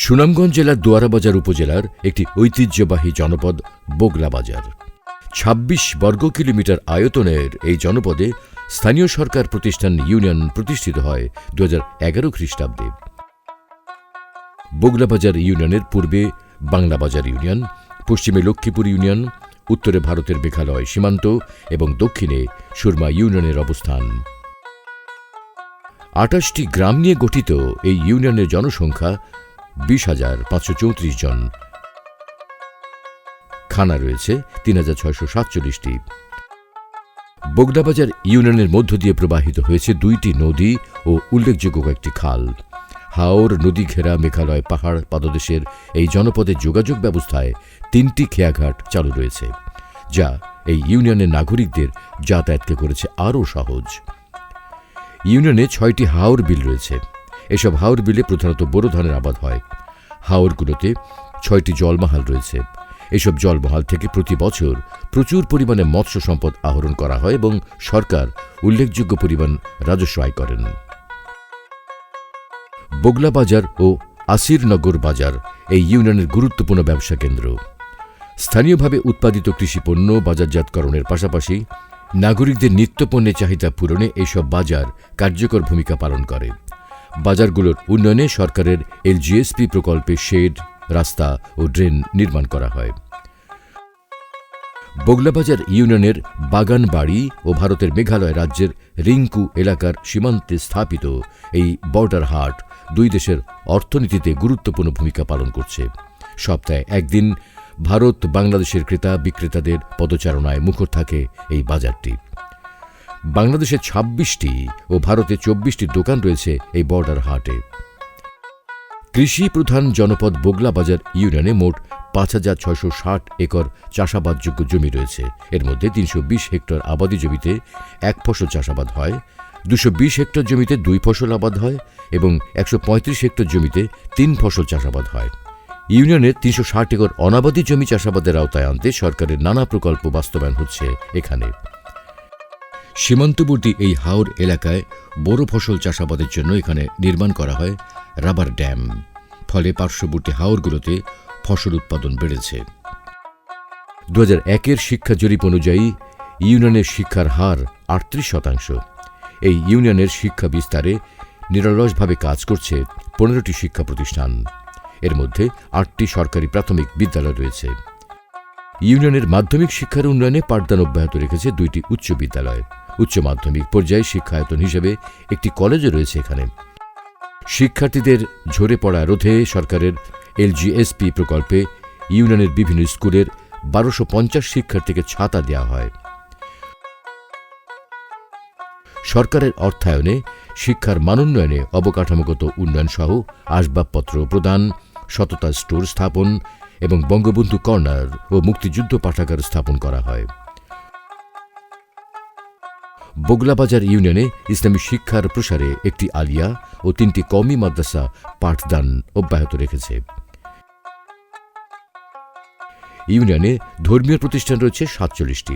সুনামগঞ্জ জেলার দোয়ারাবাজার উপজেলার একটি ঐতিহ্যবাহী জনপদ বগলা বাজার। ২৬ বর্গ কিলোমিটার আয়তনের এই জনপদে স্থানীয় সরকার প্রতিষ্ঠান ইউনিয়ন প্রতিষ্ঠিত হয় ২০১১ খ্রিস্টাব্দে। বগলাবাজার ইউনিয়নের পূর্বে বাংলাবাজার ইউনিয়ন, পশ্চিমে লক্ষ্মীপুর ইউনিয়ন, উত্তরে ভারতের মেঘালয় সীমান্ত এবং দক্ষিণে সুরমা ইউনিয়নের অবস্থান। ২৮টি গ্রাম নিয়ে গঠিত এই ইউনিয়নের জনসংখ্যা ২০,৫৩৪ জন। থানা রয়েছে ৩,৬৪৭টি। বগলাবাজার ইউনিয়নের মধ্য দিয়ে প্রবাহিত হয়েছে ২টি নদী ও উল্লেখযোগ্য কয়েকটি খাল। হাওর নদী ঘেরা মেঘালয় পাহাড় পাদদেশের এই জনপদের যোগাযোগ ব্যবস্থায় ৩টি খেয়াঘাট চালু রয়েছে, যা এই ইউনিয়নের নাগরিকদের যাতায়াতকে করেছে আরও সহজ। ইউনিয়নে ৬টি হাওর বিল রয়েছে। এসব হাওর বিলে প্রধানত বোরো ধানের আবাদ হয়। হাওরগুলোতে ৬টি জলমহাল রয়েছে। এসব জলমহাল থেকে প্রতি বছর প্রচুর পরিমাণে মৎস্য সম্পদ আহরণ করা হয় এবং সরকার উল্লেখযোগ্য পরিমাণ রাজস্ব আয় করেন। বগলা বাজার ও আসিরনগর বাজার এই ইউনিয়নের গুরুত্বপূর্ণ ব্যবসা কেন্দ্র। স্থানীয়ভাবে উৎপাদিত কৃষিপণ্য বাজারজাতকরণের পাশাপাশি নাগরিকদের নিত্যপণ্যের চাহিদা পূরণে এইসব বাজার কার্যকর ভূমিকা পালন করে। বাজারগুলোর উন্নয়নে সরকারের এলজিএসপি প্রকল্পে শেড, রাস্তা ও ড্রেন নির্মাণ করা হয়। বগলাবাজার ইউনিয়নের বাগানবাড়ি ও ভারতের মেঘালয় রাজ্যের রিংকু এলাকার সীমান্তে স্থাপিত এই বর্ডার হাট দুই দেশের অর্থনীতিতে গুরুত্বপূর্ণ ভূমিকা পালন করছে। সপ্তাহে একদিন ভারত বাংলাদেশের ক্রেতা বিক্রেতাদের পদচারণায় মুখর থাকে এই বাজারটি। বাংলাদেশে ২৬টি ও ভারতে ২৪টি দোকান রয়েছে এই বর্ডার হাটে। কৃষি প্রধান জনপদ বগলাবাজার ইউনিয়নে মোট ৫,৬৬০ একর চাষাবাদযোগ্য জমি রয়েছে। এর মধ্যে ৩২০ হেক্টর আবাদি জমিতে এক ফসল চাষাবাদ হয়, ২২০ হেক্টর জমিতে ২ ফসল আবাদ হয় এবং ১৩৫ হেক্টর জমিতে ৩ ফসল চাষাবাদ হয়। ইউনিয়নের ৩৬০ একর অনাবাদি জমি চাষাবাদের আওতায় আনতে সরকারের নানা প্রকল্প বাস্তবায়ন হচ্ছে এখানে। সীমান্তবর্তী এই হাওর এলাকায় বড় ফসল চাষাবাদের জন্য এখানে নির্মাণ করা হয় রাবার ড্যাম। ফলে পার্শ্ববর্তী হাওরগুলোতে ফসল উৎপাদন বেড়েছে। ২০০১-এর শিক্ষা জরিপ অনুযায়ী ইউনিয়নের শিক্ষার হার ৩৮%। এই ইউনিয়নের শিক্ষা বিস্তারে নিরলসভাবে কাজ করছে ১৫টি শিক্ষা প্রতিষ্ঠান। এর মধ্যে ৮টি সরকারি প্রাথমিক বিদ্যালয় রয়েছে। ইউনিয়নের মাধ্যমিক শিক্ষার উন্নয়নে পাঠদান অব্যাহত রেখেছে ২টি উচ্চ বিদ্যালয়। উচ্চ মাধ্যমিক পর্যায়ে শিক্ষায়তন হিসেবে একটি কলেজও রয়েছে এখানে। শিক্ষার্থীদের ঝরে পড়া রোধে সরকারের এলজিএসপি প্রকল্পে ইউনিয়নের বিভিন্ন স্কুলের ১২৫০ শিক্ষার্থীকে ছাতা দেওয়া হয়। সরকারের অর্থায়নে শিক্ষার মানোন্নয়নে অবকাঠামোগত উন্নয়ন সহ আসবাবপত্র প্রদান, সততা স্টোর স্থাপন এবং বঙ্গবন্ধু কর্নার ও মুক্তিযুদ্ধ পাঠাগার স্থাপন করা হয়। বগলাবাজার ইউনিয়নে ইসলামী শিক্ষার প্রসারে একটি আলিয়া ও 3টি কওমি মাদ্রাসা পাঠদান অব্যাহত রেখেছে। ইউনিয়নে ধর্মীয় প্রতিষ্ঠান রয়েছে ৪৭টি।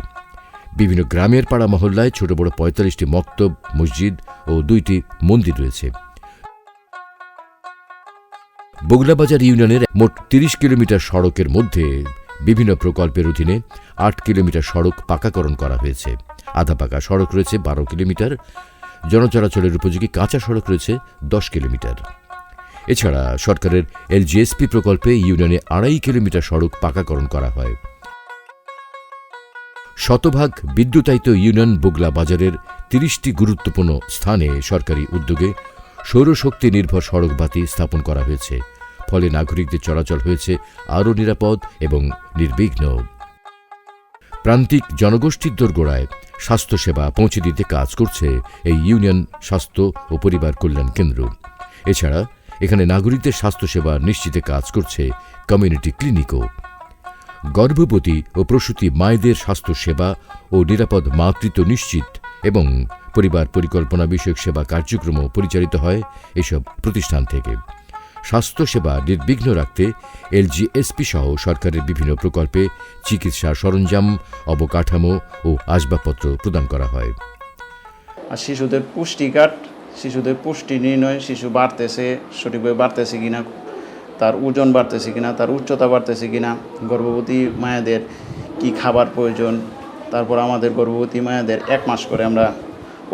বিভিন্ন গ্রামের পাড়া মহল্লায় ছোট বড় ৪৫টি মক্তব, মসজিদ ও 2টি মন্দির রয়েছে। বগলাবাজার ইউনিয়নের মোট ৩০ কিলোমিটার সড়কের মধ্যে বিভিন্ন প্রকল্পের অধীনে ৮ কিলোমিটার সড়ক পাকাকরণ করা হয়েছে। আধা পাকা সড়ক রয়েছে ১২ কিলোমিটার, জনচলাচলের উপযোগী কাঁচা সড়ক রয়েছে ১০ কিলোমিটার। এছাড়া সরকারের এলজিএসপি প্রকল্পে ইউনিয়নে ২.৫ কিলোমিটার সড়ক পাকাকরণ করা হয়। শতভাগ বিদ্যুতায়িত ইউনিয়ন বগলা বাজারের ৩০টি গুরুত্বপূর্ণ স্থানে সরকারি উদ্যোগে সৌরশক্তি নির্ভর সড়ক বাতি স্থাপন করা হয়েছে। ফলে নাগরিকদের চলাচল হয়েছে আরও নিরাপদ এবং নির্বিঘ্ন। প্রান্তিক জনগোষ্ঠীর দোরগোড়ায় স্বাস্থ্যসেবা পৌঁছে দিতে কাজ করছে এই ইউনিয়ন স্বাস্থ্য ও পরিবার কল্যাণ কেন্দ্র। এছাড়া এখানে নাগরিকদের স্বাস্থ্যসেবা নিশ্চিতে কাজ করছে কমিউনিটি ক্লিনিকও। গর্ভবতী ও প্রসূতি মায়েদের স্বাস্থ্যসেবা ও নিরাপদ মাতৃত্ব নিশ্চিত এবং পরিবার পরিকল্পনা বিষয়ক সেবা কার্যক্রমও পরিচালিত হয় এসব প্রতিষ্ঠান থেকে। স্বাস্থ্যসেবা নির্বিঘ্ন রাখতে এলজিএসপি সহ সরকারের বিভিন্ন প্রকল্পে চিকিৎসা সরঞ্জাম, অবকাঠামো ও আসবাবপত্র প্রদান করা হয়। আর শিশুদের পুষ্টি কার্ড, শিশুদের পুষ্টি নির্ণয়, শিশু বাড়তেছে সঠিকভাবে বাড়তেছে কিনা তার ওজন বাড়তেছে কিনা, তার উচ্চতা বাড়তেছে কিনা, গর্ভবতী মায়েদের কি খাবার প্রয়োজন। তারপর আমাদের গর্ভবতী মায়েদের 1 মাস করে আমরা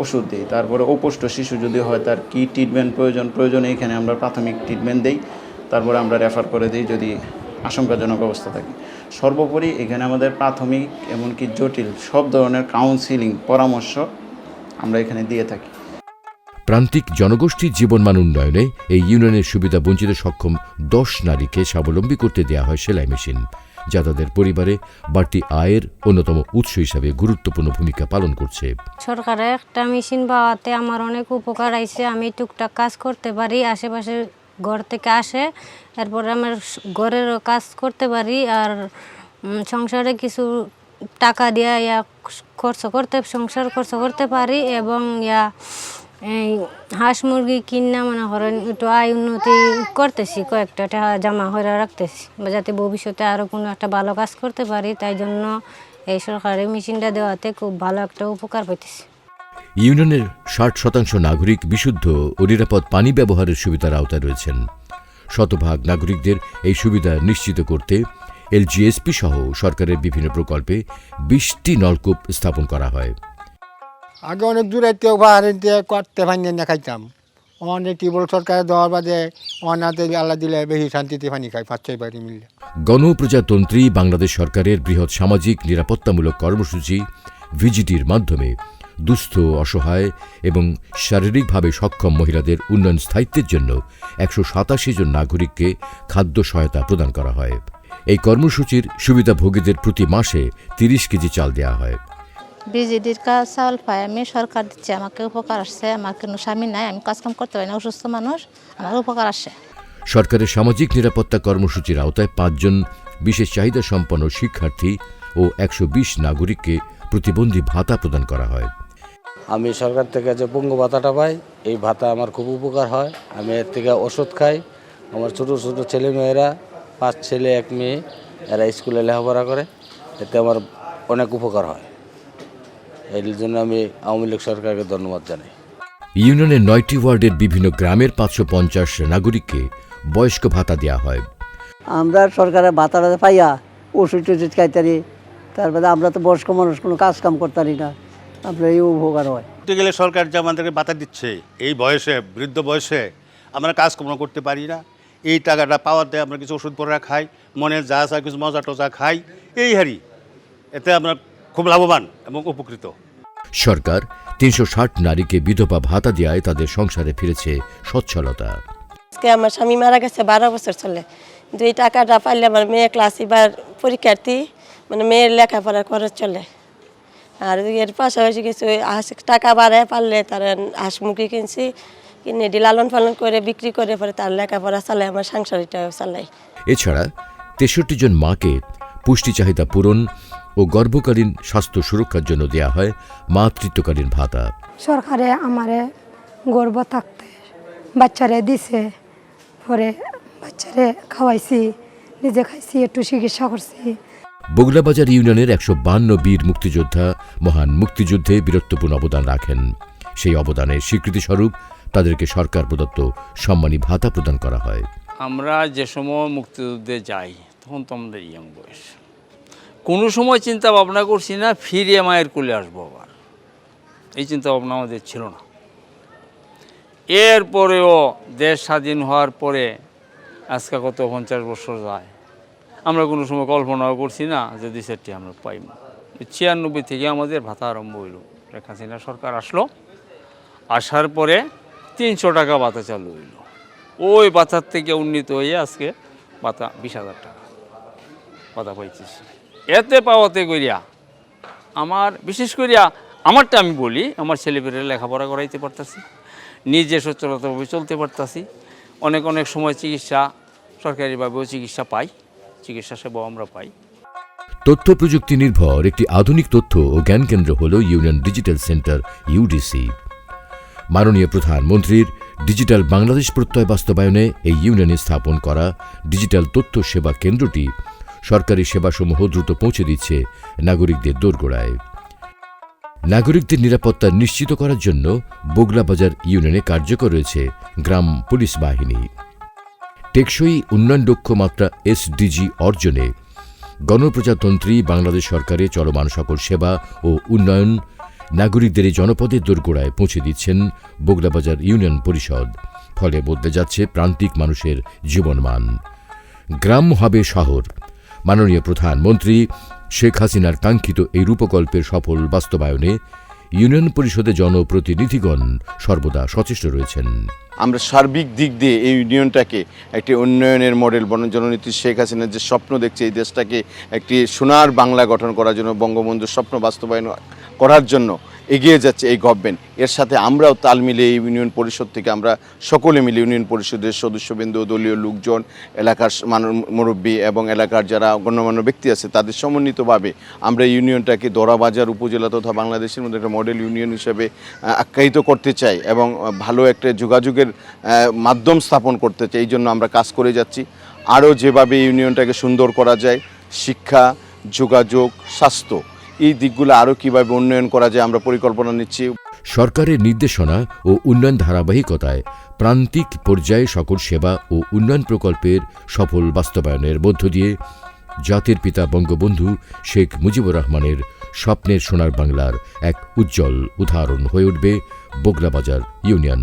ওষুধ দিই। তারপরে অপুষ্ট শিশু যদি হয় তার কি ট্রিটমেন্ট প্রয়োজন এখানে আমরা প্রাথমিক ট্রিটমেন্ট দিই। তারপরে আমরা রেফার করে দিই যদি আশঙ্কাজনক অবস্থা থাকে। সর্বোপরি এখানে আমাদের প্রাথমিক এমনকি জটিল সব ধরনের কাউন্সিলিং পরামর্শ আমরা এখানে দিয়ে থাকি। প্রান্তিক জনগোষ্ঠীর জীবনমান উন্নয়নে এই ইউনিয়নের সুবিধা বঞ্চিত সক্ষম 10 নারীকে স্বাবলম্বী করতে দেওয়া হয় সেলাই মেশিন, যা তাদের পরিবারে বাড়তি আয়ের অন্যতম উৎস হিসাবে গুরুত্বপূর্ণ ভূমিকা পালন করছে। সরকারের একটা মেশিন পাওয়াতে আমার অনেক উপকার আইছে। আমি টুকটাক কাজ করতে পারি, আশেপাশে ঘর থেকে আসে, এরপরে আমার ঘরেরও কাজ করতে পারি, আর সংসারে কিছু টাকা দিয়ে সংসার খরচ করতে পারি, এবং এই হাঁস মুরগি কিনা মনে করেন একটু আয় উন্নতি করতেছি, কয়েকটা টাকা জমা করে রাখতেছি যাতে ভবিষ্যতে আরও কোনো একটা ভালো কাজ করতে পারি। তাই জন্য এই সরকারি মেশিনটা দেওয়াতে খুব ভালো একটা উপকার পেতেছি। ইউনিয়নের 60% নাগরিক বিশুদ্ধ ও নিরাপদ পানি ব্যবহারের সুবিধার আওতায় রয়েছেন। শতভাগ নাগরিকদের এই সুবিধা নিশ্চিত করতে এলজিএসপি সহ সরকারের বিভিন্ন প্রকল্পে 20টি নলকূপ স্থাপন করা হয়। আগে অনেক দূরে বাহারিতে করতে পানি না খাইতাম, অনেক টিউবওয়েল সরকারে দেওয়ার বাদে অনাতে আল্লাহ দিলে বেশি শান্তিতে পানি খাই 5-6 বাড়ি মিললে। গণপ্রজাতন্ত্রী বাংলাদেশ সরকারের বৃহৎ সামাজিক নিরাপত্তামূলক কর্মসূচি ভিজিটির মাধ্যমে দুস্থ, অসহায় এবং শারীরিকভাবে সক্ষম মহিলাদের উন্নয়ন স্থায়িত্বের জন্য 187 জন নাগরিককে খাদ্য সহায়তা প্রদান করা হয়। এই কর্মসূচির সুবিধাভোগীদের প্রতি মাসে 30 কেজি চাল দেওয়া হয়। বিজেডির কাজ চাউল পাই আমি, সরকার দিচ্ছে, আমাকে উপকার আসছে। আমার কোনো স্বামী নাই, আমি কাজকাম করতে পারি না, অসুস্থ মানুষ, আমার উপকার আসে। সরকারের সামাজিক নিরাপত্তা কর্মসূচির আওতায় 5 জন বিশেষ চাহিদা সম্পন্ন শিক্ষার্থী ও 120 নাগরিককে প্রতিবন্ধী ভাতা প্রদান করা হয়। আমি সরকার থেকে যে পঙ্গু ভাতাটা পাই, এই ভাতা আমার খুব উপকার হয়। আমি এর থেকে ওষুধ খাই। আমার ছোটো ছোটো ছেলেমেয়েরা, 5 ছেলে 1 মেয়ে, এরা স্কুলে লেখাপড়া করে, এতে আমার অনেক উপকার হয়। এর জন্য আমি আওয়ামী লীগ সরকারকে ধন্যবাদ জানাই। ইউনিয়নের 9টি ওয়ার্ডের বিভিন্ন গ্রামের 550 নাগরিককে বয়স্ক ভাতা দেওয়া হয়। আমরা সরকারের ভাতাটা পাইয়া ওষুধ টষুধ খাইতারি, তারপরে আমরা তো বয়স্ক মানুষ কোনো কাজ কাম করতারি না, আপনার এই উপকার হয়। করতে গেলে সরকার যে আমাদেরকে ভাতা দিচ্ছে, এই বয়সে, বৃদ্ধ বয়সে আমরা কাজকর্ম করতে পারি না, এই টাকাটা পাওয়াতে আমরা কিছু ওষুধ পড়া খাই, মনে যা আসা কিছু মজা টজা খাই, এই হারি, এতে আমরা খুব লাভবান এবং উপকৃত। সরকার 360 নারীকে বিধবা ভাতা দেওয়ায় তাদের সংসারে ফিরেছে সচ্ছলতা। আজকে আমার স্বামী মারা গেছে 12 বছর চলে, কিন্তু এই টাকাটা পাইলে আমার মেয়ে ক্লাস এবার পরীক্ষার্থী, মানে মেয়ের লেখাপড়ার খরচ চলে। আর এর পাশাপাশি কিছু টাকা বাড়ায় পারলে তারা হাঁস মুরগি কিনছি, কিনে এটি লালন পালন করে বিক্রি করে পরে তার লেখাপড়া চালায়, আমার সংসারটাও চালাই। এছাড়া 63 জন মাকে পুষ্টি চাহিদা পূরণ ও গর্ভকালীন স্বাস্থ্য সুরক্ষার জন্য দেয়া হয় মাতৃত্বকালীন ভাতা। সরকারে আমারে গর্ভ থাকতে বাচ্চারে দিছে, পরে বাচ্চারে খাওয়াইছি, নিজে খাইছি, একটু চিকিৎসা করছি। বগুলাবাজার ইউনিয়নের 152 বীর মুক্তিযোদ্ধা মহান মুক্তিযুদ্ধে বীরত্বপূর্ণ অবদান রাখেন। সেই অবদানের স্বীকৃতিস্বরূপ তাদেরকে সরকার প্রদত্ত সম্মানী ভাতা প্রদান করা হয়। আমরা যে সময় মুক্তিযুদ্ধে যাই তখন তো আমাদের ইয়ং বয়স, কোনো সময় চিন্তা ভাবনা করছি না ফিরে মায়ের কোলে আসবো আবার, এই চিন্তা ভাবনা আমাদের ছিল না। এরপরেও দেশ স্বাধীন হওয়ার পরে আজকে কত 50 বছর যায়, আমরা কোনো সময় কল্পনাও করছি না যে 2-4টি আমরা পাইব। 96 থেকে আমাদের ভাতা আরম্ভ হইল। শেখ হাসিনা সরকার আসলো, আসার পরে 300 টাকা ভাতা চালু হইল। ওই ভাতার থেকে উন্নীত হয়ে আজকে ভাতা 20,000 টাকা ভাতা পাইতেছি। এতে পাওয়াতে করিয়া আমার, বিশেষ করিয়া আমারটা আমি বলি, আমার ছেলেপেলে লেখাপড়া করাইতে পারতাছি, নিজে সচ্ছলতাভাবে চলতে পারতাছি। অনেক অনেক সময় চিকিৎসা সরকারিভাবেও চিকিৎসা পাই, চিকিৎসা সেবাও আমরা পাই। তথ্য প্রযুক্তি নির্ভর একটি আধুনিক তথ্য ও জ্ঞান কেন্দ্র হল ইউনিয়ন ডিজিটাল সেন্টার ইউডিসি। মাননীয় প্রধানমন্ত্রীর ডিজিটাল বাংলাদেশ প্রত্যয় বাস্তবায়নে এই ইউনিয়নে স্থাপন করা ডিজিটাল তথ্য সেবা কেন্দ্রটি সরকারি সেবাসমূহ দ্রুত পৌঁছে দিচ্ছে নাগরিকদের দোরগোড়ায়। নাগরিকদের নিরাপত্তা নিশ্চিত করার জন্য বগুলাবাজার ইউনিয়নে কার্যকর রয়েছে গ্রাম পুলিশ বাহিনী। টেকসই উন্নয়ন লক্ষ্যমাত্রা SDG অর্জনে গণপ্রজাতন্ত্রী বাংলাদেশ সরকারে চলমান সকল সেবা ও উন্নয়ন নাগরিকদের জনপদের দোরগোড়ায় পৌঁছে দিচ্ছেন বগলাবাজার ইউনিয়ন পরিষদ। ফলে বদলে যাচ্ছে প্রান্তিক মানুষের জীবনমান। গ্রাম হবে শহর। মাননীয় প্রধানমন্ত্রী শেখ হাসিনার কাঙ্ক্ষিত এই রূপকল্পের সফল বাস্তবায়নে ইউনিয়ন পরিষদের জনপ্রতিনিধিগণ সর্বদা সচেষ্ট রয়েছেন। আমরা সার্বিক দিক দিয়ে এই ইউনিয়নটাকে একটি উন্নয়নের মডেল জননেত্রী শেখ হাসিনার যে স্বপ্ন দেখছে এই দেশটাকে একটি সোনার বাংলা গঠন করার জন্য, বঙ্গবন্ধুর স্বপ্ন বাস্তবায়ন করার জন্য এগিয়ে যাচ্ছে এই গভর্নমেন্ট। এর সাথে আমরাও তাল মিলে এই ইউনিয়ন পরিষদ থেকে আমরা সকলে মিলে ইউনিয়ন পরিষদের সদস্যবৃন্দ, দলীয় লোকজন, এলাকার মুরব্বী এবং এলাকার যারা গণ্যমান্য ব্যক্তি আছে তাদের সমন্বিতভাবে আমরা এই ইউনিয়নটাকে দরাবাজার উপজেলা তথা বাংলাদেশের মধ্যে একটা মডেল ইউনিয়ন হিসেবে আখ্যায়িত করতে চাই এবং ভালো একটা যোগাযোগের মাধ্যম স্থাপন করতে চাই। এই জন্য আমরা কাজ করে যাচ্ছি। আরও যেভাবে ইউনিয়নটাকে সুন্দর করা যায়, শিক্ষা, যোগাযোগ, স্বাস্থ্য, এই দিকগুলো আরও কীভাবে উন্নয়ন করা যায় আমরা পরিকল্পনা নিচ্ছি। সরকারের নির্দেশনা ও উন্নয়ন ধারাবাহিকতায় প্রান্তিক পর্যায়ে সকল সেবা ও উন্নয়ন প্রকল্পের সফল বাস্তবায়নের মধ্য দিয়ে জাতির পিতা বঙ্গবন্ধু শেখ মুজিবুর রহমানের স্বপ্নের সোনার বাংলার এক উজ্জ্বল উদাহরণ হয়ে উঠবে বগলাবাজার ইউনিয়ন।